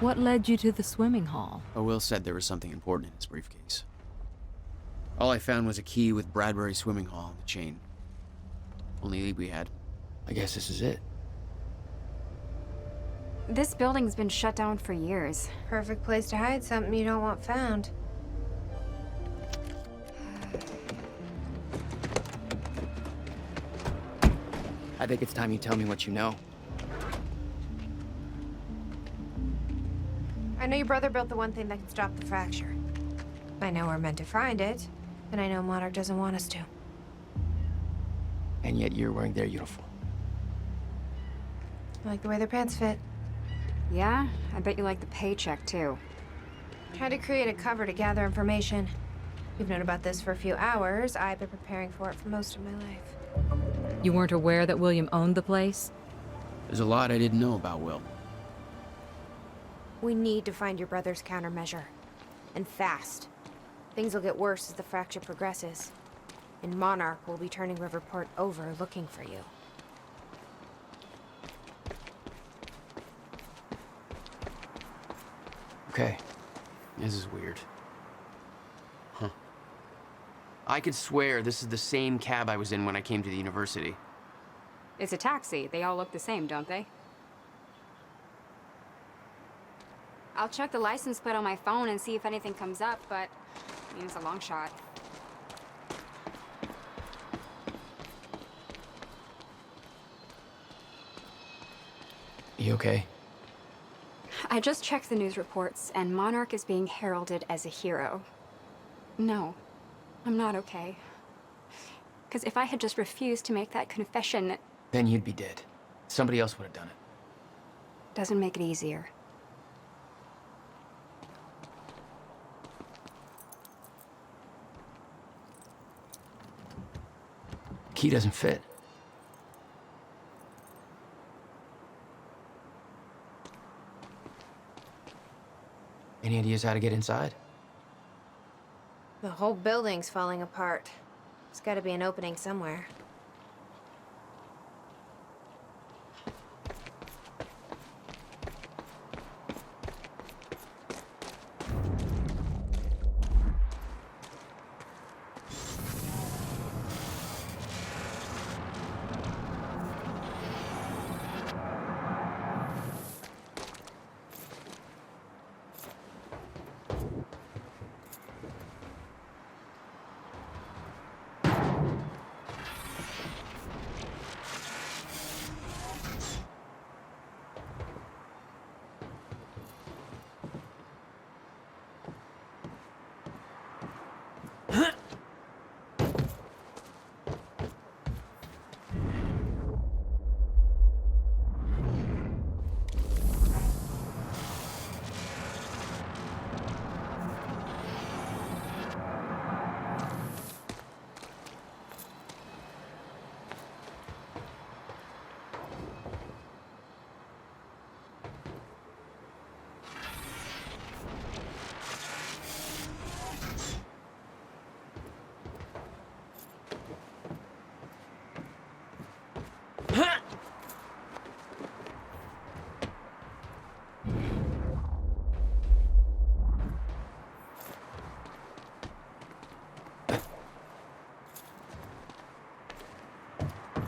What led you to the swimming hall? Oh, Will said there was something important in his briefcase. All I found was a key with Bradbury Swimming Hall on the chain. Only lead we had. I guess this is it. This building's been shut down for years. Perfect place to hide something you don't want found. I think it's time you tell me what you know. I know your brother built the one thing that can stop the fracture. I know we're meant to find it, and I know Monarch doesn't want us to. And yet you're wearing their uniform. I like the way their pants fit. Yeah? I bet you like the paycheck, too. Tried to create a cover to gather information. You've known about this for a few hours. I've been preparing for it for most of my life. You weren't aware that William owned the place? There's a lot I didn't know about Will. We need to find your brother's countermeasure. And fast. Things will get worse as the fracture progresses. And Monarch will be turning Riverport over looking for you. Okay. This is weird. Huh. I could swear this is the same cab I was in when I came to the university. It's a taxi. They all look the same, don't they? I'll check the license plate on my phone and see if anything comes up, but I mean, it's a long shot. You okay? I just checked the news reports, and Monarch is being heralded as a hero. No, I'm not okay. Because if I had just refused to make that confession, it Then you'd be dead. Somebody else would have done it. doesn't make it easier. Key doesn't fit. Any ideas how to get inside? The whole building's falling apart. There's gotta be an opening somewhere.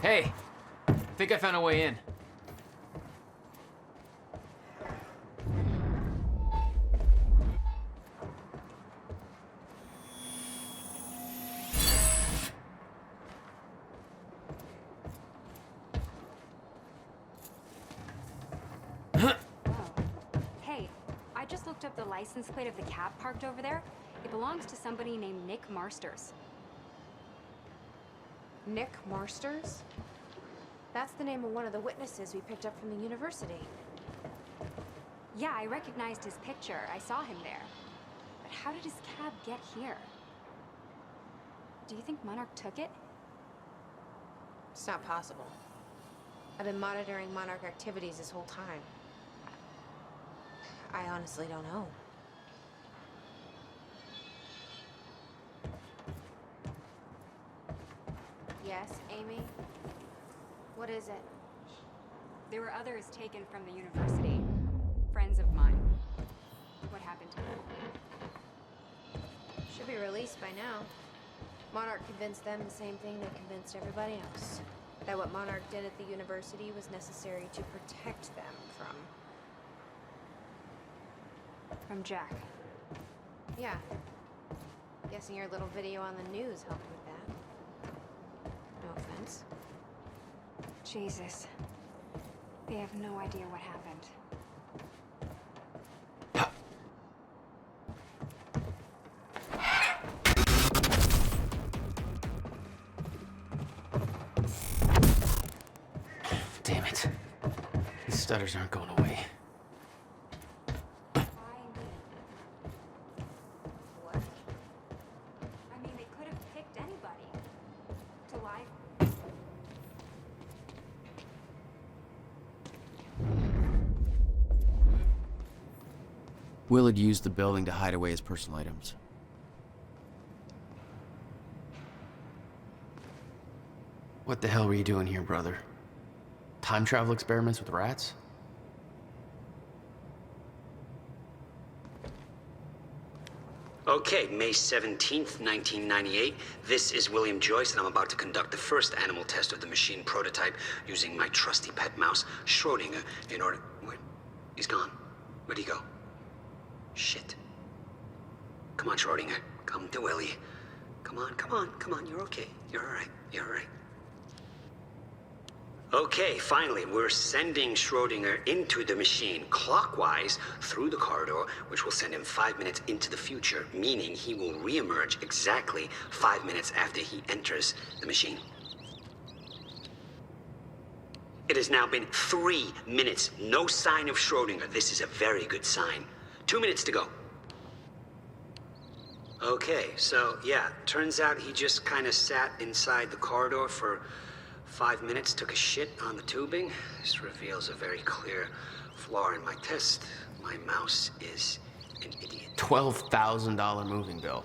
Hey! Think I found a way in. Hey, I just looked up the license plate of the cab parked over there. It belongs to somebody named Nick Marsters. Nick Marsters? That's the name of one of the witnesses we picked up from the university. Yeah, I recognized his picture. I saw him there. But how did his cab get here? Do you think Monarch took it? It's not possible. I've been monitoring Monarch activities this whole time. I honestly don't know. Yes, Amy? What is it? There were others taken from the university. Friends of mine. what happened to him. Should be released by now. Monarch convinced them the same thing they convinced everybody else. That what Monarch did at the university was necessary to protect them From Jack. Yeah. Guessing your little video on the news helped with that. No offense. Jesus. They have no idea what happened. Damn it. These stutters aren't going away. What? I mean, they could have picked anybody to lie. Will had used the building to hide away his personal items. What the hell were you doing here, brother? Time travel experiments with rats? Okay, May 17th, 1998. This is William Joyce, and I'm about to conduct the first animal test of the machine prototype using my trusty pet mouse, Schrodinger, in order... Wait, he's gone. Where'd he go? Shit. Come on, Schrodinger. Come to Willie. Come on, come on, come on. You're okay. You're all right. You're all right. Okay, finally, we're sending Schrodinger into the machine clockwise through the corridor, which will send him 5 minutes into the future, meaning he will reemerge exactly 5 minutes after he enters the machine. It has now been 3 minutes. No sign of Schrodinger. This is a very good sign. 2 minutes to go. Okay, so yeah, turns out he just kind of sat inside the corridor for 5 minutes, took a shit on the tubing. This reveals a very clear flaw in my test. My mouse is an idiot. $12,000 moving bill.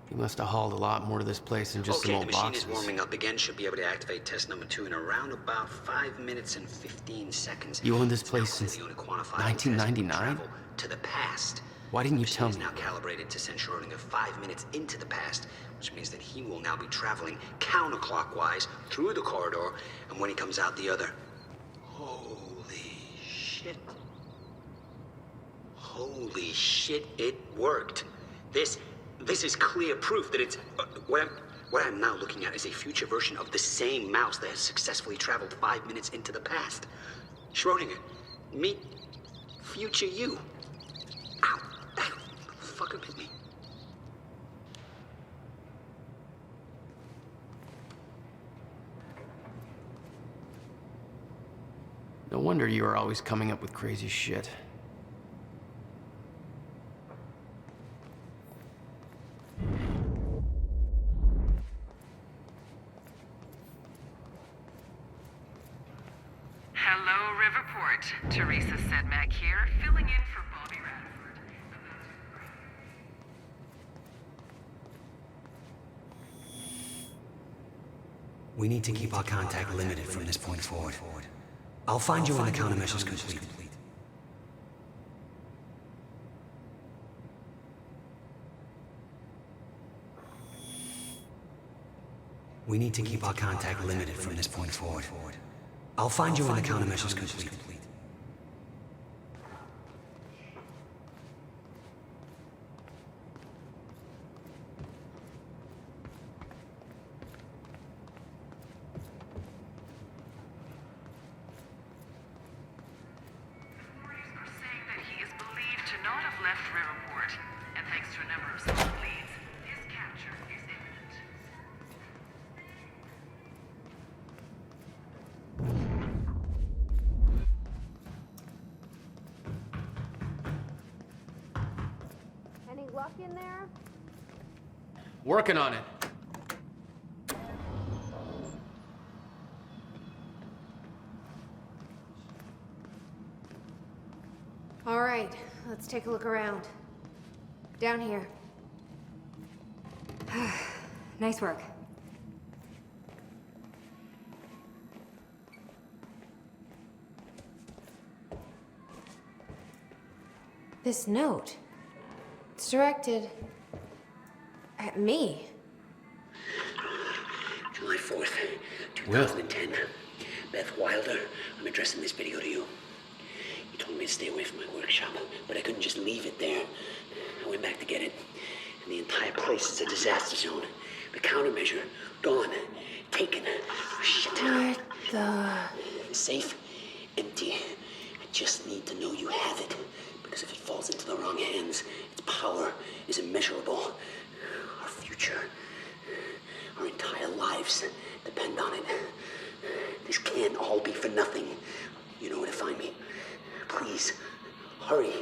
You must have hauled a lot more to this place than just some Okay, old the machine boxes. is warming up again. Should be able to activate test number 2 in around about 5 minutes and 15 seconds. You owned this It's now place since clearly on a quantifiable 1999? test travel to the past. Why didn't you The tell machine me? is now calibrated to send Schrodinger 5 minutes into the past, which means that he will now be traveling counterclockwise through the corridor, and when he comes out the other... Holy shit. Holy shit, it worked. This is clear proof that it's... what I'm now looking at is a future version of the same mouse that has successfully traveled 5 minutes into the past. Schrodinger, meet future you. Ow, that fucker bit me. No wonder you were always coming up with crazy shit. Hello, Riverport. Teresa Sedmak here, filling in for Bobby Radford. We need to keep our contact limited from this point forward. I'll find you when the countermeasure's complete. We need to keep our contact limited from this point forward. I'll find you when the countermeasure's complete. Authorities are saying that he is believed to not have left Riverport, and thanks to a number of solid leads, his capture is imminent. Any luck in there? Working on it. All right, let's take a look around. Down here. Nice work. This note. It's directed at me. July 4th, 2010. Beth Wilder, I'm addressing this video to you. You told me to stay away from my workshop, but I couldn't just leave it there. I went back to get it, and the entire place is a disaster zone. The countermeasure, gone. Taken. Shit. What the... Safe, empty. I just need to know you have it. Because if it falls into the wrong hands, its power is immeasurable. Our future, our entire lives depend on it. This can't all be for nothing. You know where to find me. Please, hurry.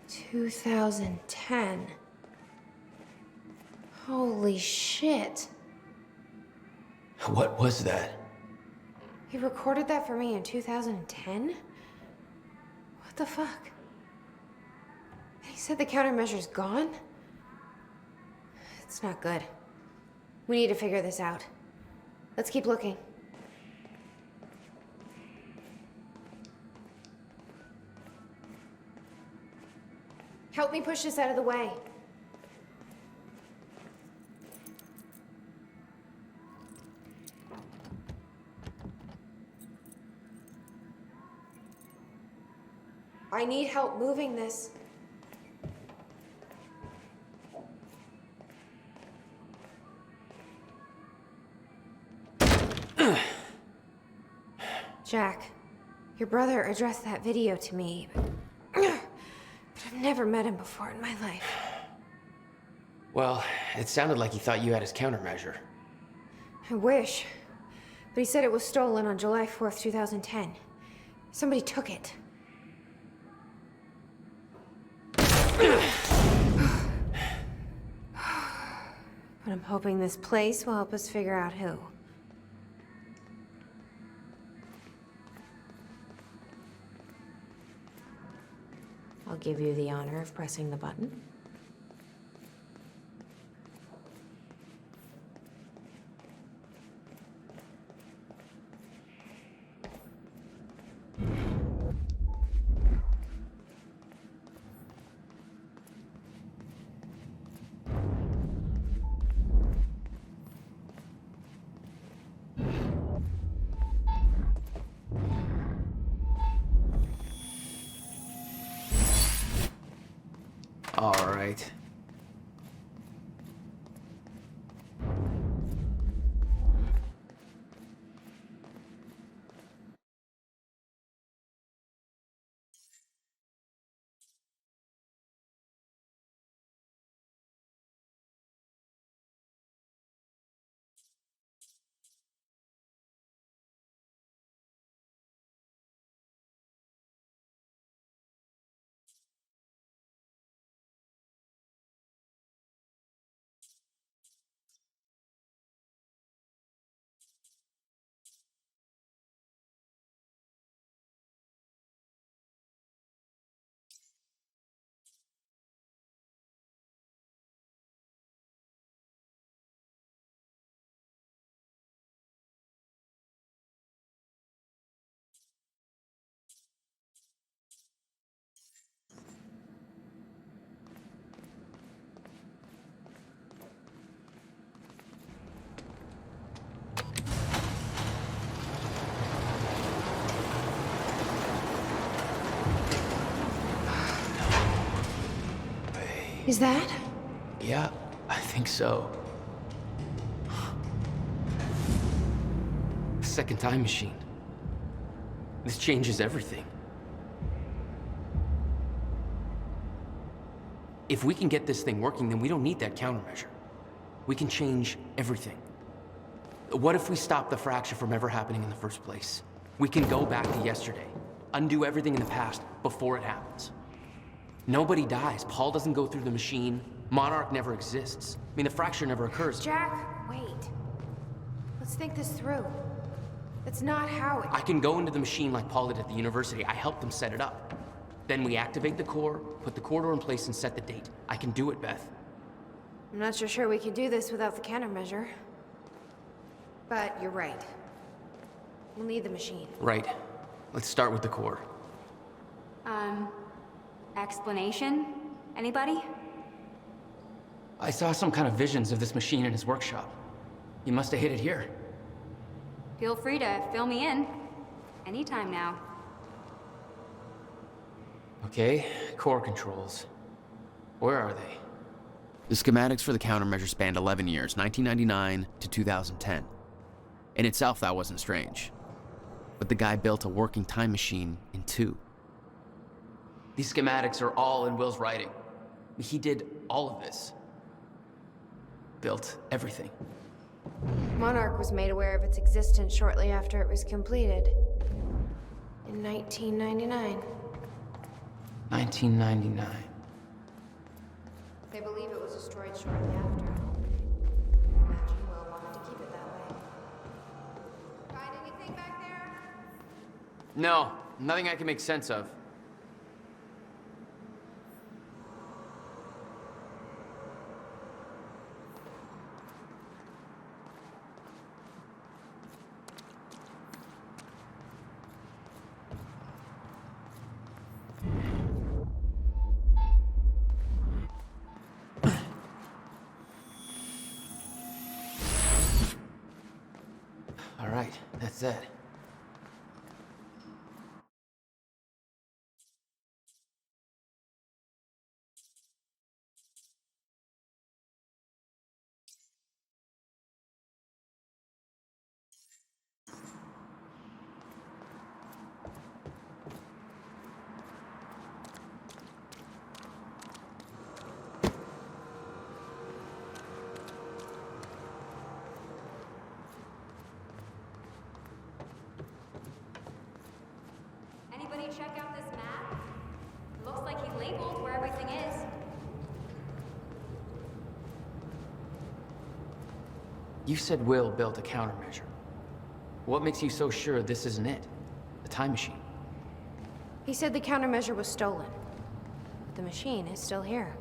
2010. Holy shit. What was that? He recorded that for me in 2010? What the fuck? He said the countermeasure's gone? It's not good. We need to figure this out. Let's keep looking. Help me push this out of the way. I need help moving this. Jack, your brother addressed that video to me, but I've never met him before in my life. Well, it sounded like he thought you had his countermeasure. I wish. But he said it was stolen on July 4th, 2010. Somebody took it. But I'm hoping this place will help us figure out who. I'll give you the honor of pressing the button. All right. Is that? Yeah, I think so. Second time machine. This changes everything. If we can get this thing working, then we don't need that countermeasure. We can change everything. What if we stop the fracture from ever happening in the first place? We can go back to yesterday, undo everything in the past before it happens. Nobody dies. Paul doesn't go through the machine. Monarch never exists. I mean, the fracture never occurs. Jack, wait. Let's think this through. That's not how it... I can go into the machine like Paul did at the university. I helped them set it up. Then we activate the core, put the corridor in place, and set the date. I can do it, Beth. I'm not so sure we can do this without the countermeasure. But you're right. We'll need the machine. Right. Let's start with the core. Explanation? Anybody? I saw some kind of visions of this machine in his workshop. He must have hid it here. Feel free to fill me in. Anytime now. Okay, core controls. Where are they? The schematics for the countermeasure spanned 11 years, 1999 to 2010. In itself, that wasn't strange. But the guy built a working time machine in 2. These schematics are all in Will's writing. He did all of this. Built everything. Monarch was made aware of its existence shortly after it was completed. In 1999. 1999. They believe it was destroyed shortly after. Imagine Will wanted to keep it that way. Find anything back there? No, nothing I can make sense of. All right, that's it. Anybody check out this map? Looks like he labeled where everything is. You said Will built a countermeasure. What makes you so sure this isn't it? The time machine? He said the countermeasure was stolen. But the machine is still here.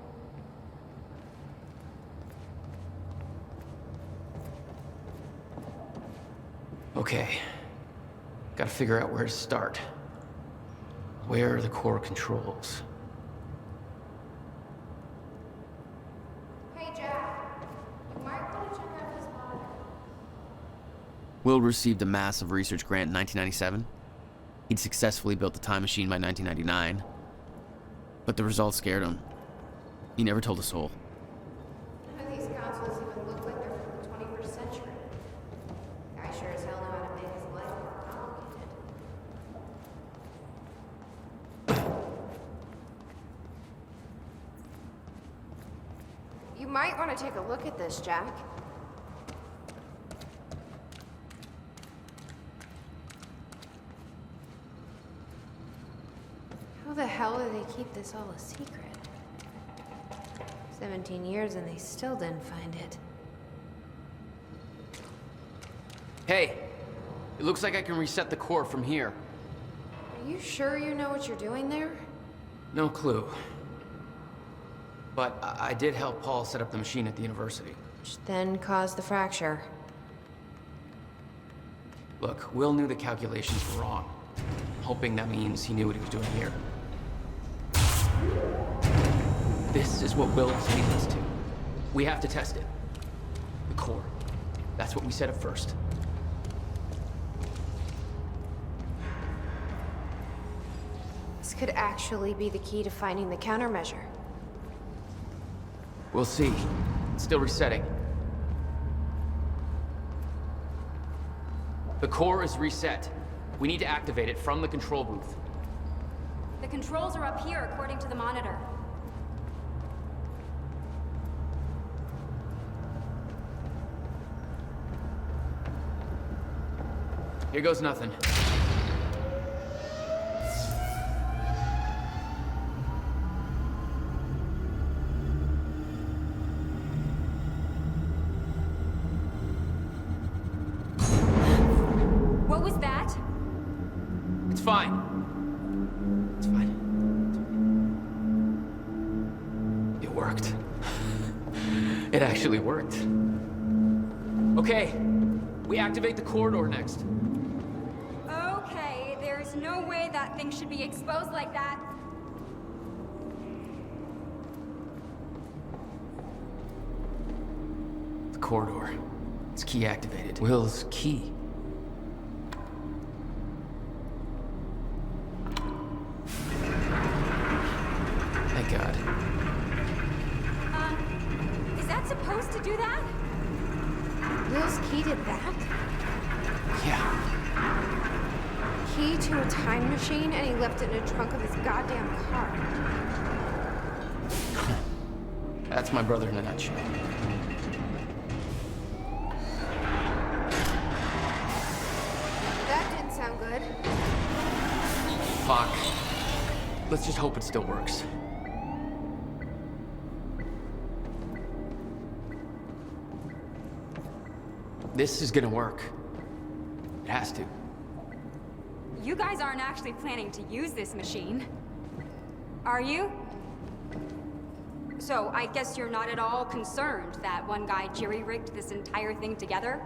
Okay. Gotta figure out where to start. Where are the core controls? Hey, Jack. You might want to check out this monitor. Will received a massive research grant in 1997. He'd successfully built the time machine by 1999. But the results scared him. He never told a soul. None of these consoles even look like they're from the 21st century. Guy sure as hell knew how to make his life more complicated. You might want to take a look at this, Jack. How the hell do they keep this all a secret? 17 years and they still didn't find it. Hey! It looks like I can reset the core from here. Are you sure you know what you're doing there? No clue. But I did help Paul set up the machine at the university. Which then caused the fracture. Look, Will knew the calculations were wrong. I'm hoping that means he knew what he was doing here. This is what Will is leading us to. We have to test it. The core. That's what we set up first. This could actually be the key to finding the countermeasure. We'll see. It's still resetting. The core is reset. We need to activate it from the control booth. The controls are up here, according to the monitor. Here goes nothing. What was that? It's fine. It's fine. It worked. It actually worked. Okay, we activate the corridor next. Okay, there's no way that thing should be exposed like that. corridor. It's key activated. Will's key. Thank God. Is that supposed to do that? Will's key did that? Yeah. Key to a time machine, and he left it in the trunk of his goddamn car. That's my brother in a nutshell. That didn't sound good. Fuck. Let's just hope it still works. This is gonna work. It has to. You guys aren't actually planning to use this machine. Are you? So, I guess you're not at all concerned that one guy jerry-rigged this entire thing together?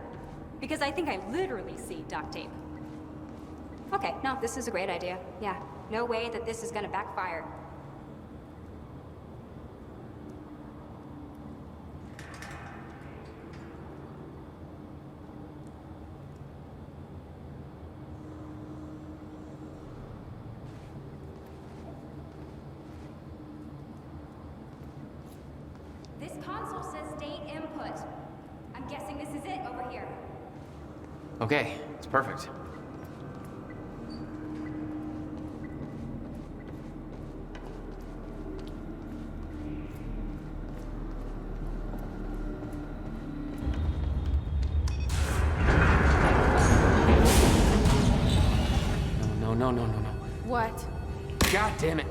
Because I think I literally see duct tape. Okay, no, this is a great idea. Yeah, no way that this is gonna backfire. This console says date input. I'm guessing this is it over here. Okay, it's perfect. No. What? God damn it.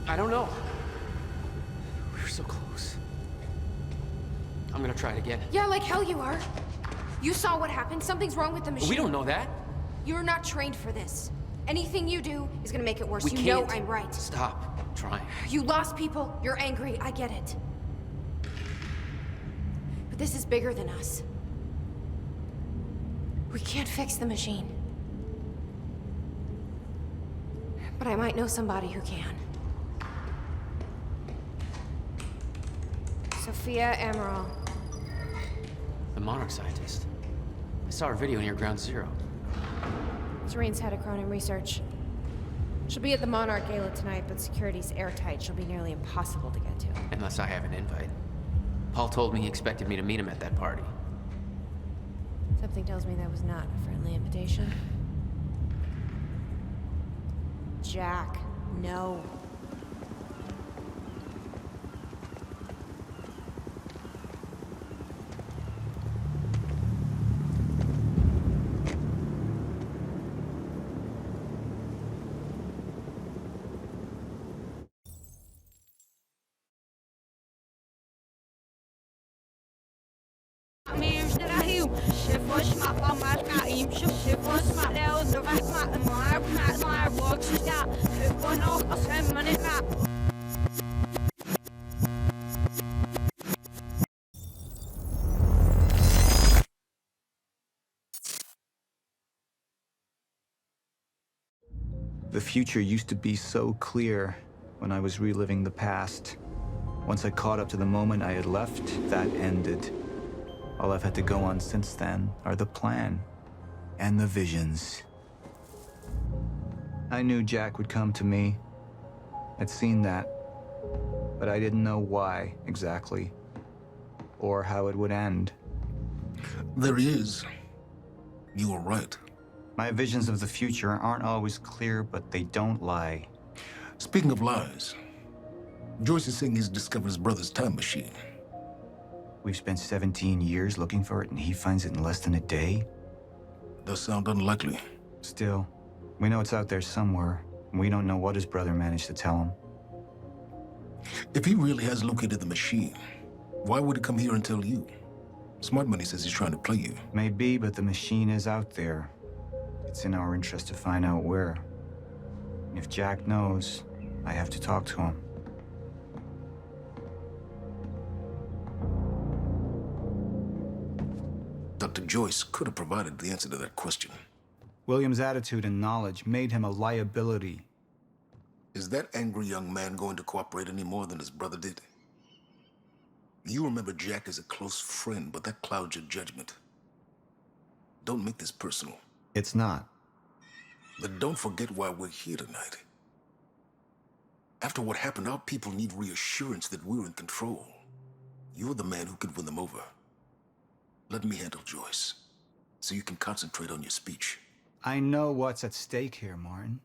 I don't know. We were so close. I'm gonna try it again. Yeah, like hell you are. You saw what happened. Something's wrong with the machine. We don't know that. You're not trained for this. Anything you do is gonna make it worse. We You can't. know I'm right. Stop trying. You lost people. You're angry. I get it. But this is bigger than us. We can't fix the machine. But I might know somebody who can. Sophia Amaral. The Monarch scientist. I saw her video near Ground Zero. Serene's head of Cronin Research. She'll be at the Monarch Gala tonight, but security's airtight. She'll be nearly impossible to get to. Unless I have an invite. Paul told me he expected me to meet him at that party. Something tells me that was not a friendly invitation. Jack, no. The future used to be so clear when I was reliving the past. Once I caught up to the moment I had left, that ended. All I've had to go on since then are the plan and the visions. I knew Jack would come to me. I'd seen that, but I didn't know why exactly, or how it would end. There he is. You were right. My visions of the future aren't always clear, but they don't lie. Speaking of lies, Joyce is saying he's discovered his brother's time machine. We've spent 17 years looking for it, and he finds it in less than a day? Does sound unlikely. Still, we know it's out there somewhere, and we don't know what his brother managed to tell him. If he really has located the machine, why would he come here and tell you? Smart Money says he's trying to play you. Maybe, but the machine is out there. It's in our interest to find out where. And if Jack knows, I have to talk to him. Dr. Joyce could have provided the answer to that question. William's attitude and knowledge made him a liability. Is that angry young man going to cooperate any more than his brother did? You remember Jack as a close friend, but that clouds your judgment. Don't make this personal. It's not. But don't forget why we're here tonight. After what happened, our people need reassurance that we're in control. You're the man who could win them over. Let me handle Joyce, so you can concentrate on your speech. I know what's at stake here, Martin.